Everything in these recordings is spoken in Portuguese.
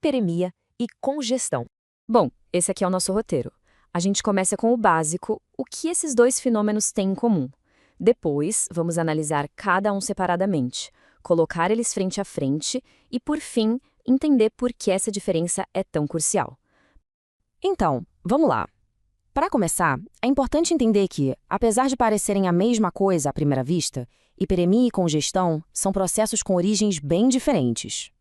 hiperemia e congestão. Bom, esse aqui é o nosso roteiro. A gente começa com o básico, o que esses dois fenômenos têm em comum. Depois, vamos analisar cada um separadamente, colocar eles frente a frente e, por fim, entender por que essa diferença é tão crucial. Então, vamos lá. Para começar, é importante entender que, apesar de parecerem a mesma coisa à primeira vista, hiperemia e congestão são processos com origens bem diferentes.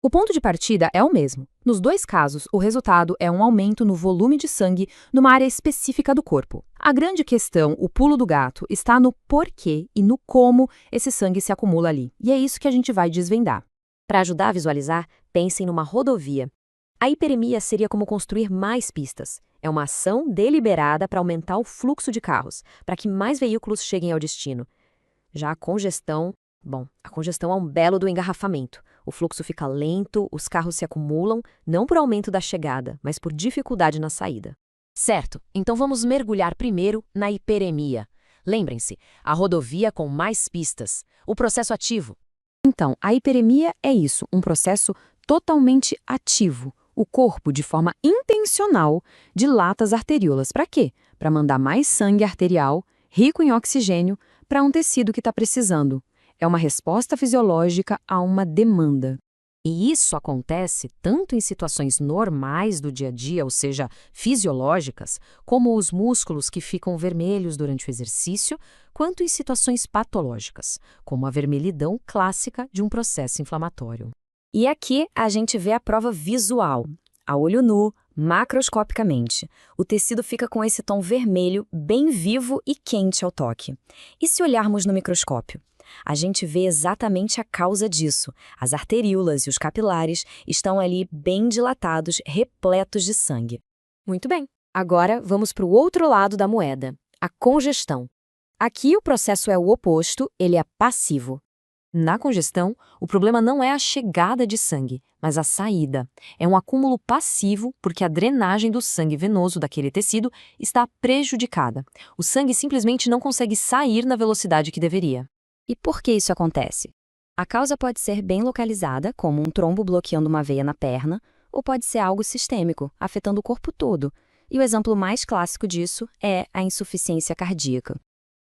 O ponto de partida é o mesmo. Nos dois casos, o resultado é um aumento no volume de sangue numa área específica do corpo. A grande questão, o pulo do gato, está no porquê e no como esse sangue se acumula ali. E é isso que a gente vai desvendar. Para ajudar a visualizar, pensem numa rodovia. A hiperemia seria como construir mais pistas. É uma ação deliberada para aumentar o fluxo de carros, para que mais veículos cheguem ao destino. Já a congestão é um belo do engarrafamento. O fluxo fica lento, os carros se acumulam, não por aumento da chegada, mas por dificuldade na saída. Certo, então vamos mergulhar primeiro na hiperemia. Lembrem-se, a rodovia com mais pistas, o processo ativo. Então, a hiperemia é isso, um processo totalmente ativo. O corpo, de forma intencional, dilata as arteríolas. Para quê? Para mandar mais sangue arterial, rico em oxigênio, para um tecido que está precisando. É uma resposta fisiológica a uma demanda. E isso acontece tanto em situações normais do dia a dia, ou seja, fisiológicas, como os músculos que ficam vermelhos durante o exercício, quanto em situações patológicas, como a vermelhidão clássica de um processo inflamatório. E aqui a gente vê a prova visual. A olho nu, macroscopicamente, o tecido fica com esse tom vermelho bem vivo e quente ao toque. E se olharmos no microscópio? A gente vê exatamente a causa disso. As arteríolas e os capilares estão ali bem dilatados, repletos de sangue. Muito bem, agora vamos para o outro lado da moeda, a congestão. Aqui o processo é o oposto, ele é passivo. Na congestão, o problema não é a chegada de sangue, mas a saída. É um acúmulo passivo porque a drenagem do sangue venoso daquele tecido está prejudicada. O sangue simplesmente não consegue sair na velocidade que deveria. E por que isso acontece? A causa pode ser bem localizada, como um trombo bloqueando uma veia na perna, ou pode ser algo sistêmico, afetando o corpo todo. E o exemplo mais clássico disso é a insuficiência cardíaca.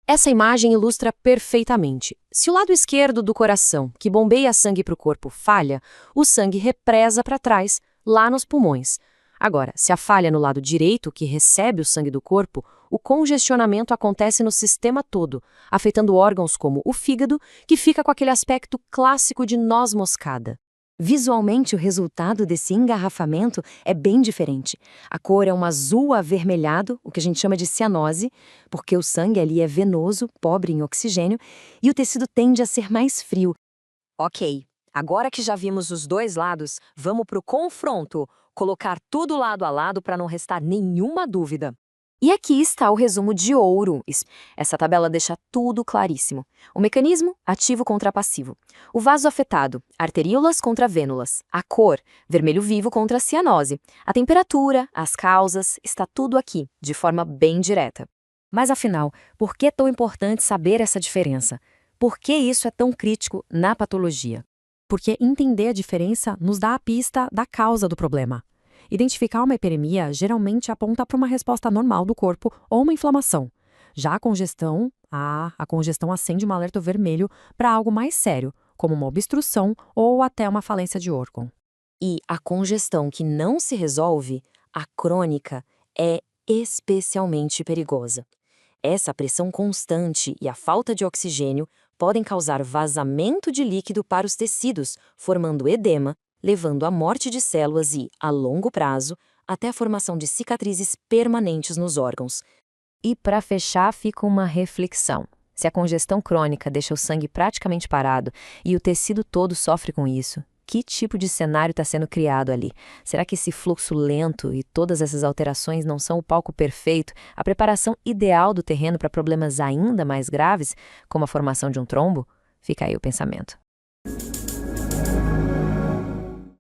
Essa imagem ilustra perfeitamente. Se o lado esquerdo do coração, que bombeia sangue para o corpo, falha, o sangue represa para trás, lá nos pulmões. Agora, se a falha no lado direito, que recebe o sangue do corpo, o congestionamento acontece no sistema todo, afetando órgãos como o fígado, que fica com aquele aspecto clássico de noz moscada. Visualmente, o resultado desse engarrafamento é bem diferente. A cor é um azul avermelhado, o que a gente chama de cianose, porque o sangue ali é venoso, pobre em oxigênio, e o tecido tende a ser mais frio. Ok, agora que já vimos os dois lados, vamos para o confronto, colocar tudo lado a lado para não restar nenhuma dúvida. E aqui está o resumo de ouro. Essa tabela deixa tudo claríssimo. O mecanismo, ativo contra passivo. O vaso afetado, arteríolas contra vênulas. A cor, vermelho vivo contra cianose. A temperatura, as causas, está tudo aqui, de forma bem direta. Mas afinal, por que é tão importante saber essa diferença? Por que isso é tão crítico na patologia? Porque entender a diferença nos dá a pista da causa do problema. Identificar uma hiperemia geralmente aponta para uma resposta normal do corpo ou uma inflamação. Já a congestão acende um alerta vermelho para algo mais sério, como uma obstrução ou até uma falência de órgão. E a congestão que não se resolve, a crônica, é especialmente perigosa. Essa pressão constante e a falta de oxigênio podem causar vazamento de líquido para os tecidos, formando edema, levando à morte de células e, a longo prazo, até a formação de cicatrizes permanentes nos órgãos. E para fechar, fica uma reflexão. Se a congestão crônica deixa o sangue praticamente parado e o tecido todo sofre com isso, que tipo de cenário está sendo criado ali? Será que esse fluxo lento e todas essas alterações não são o palco perfeito, a preparação ideal do terreno para problemas ainda mais graves, como a formação de um trombo? Fica aí o pensamento.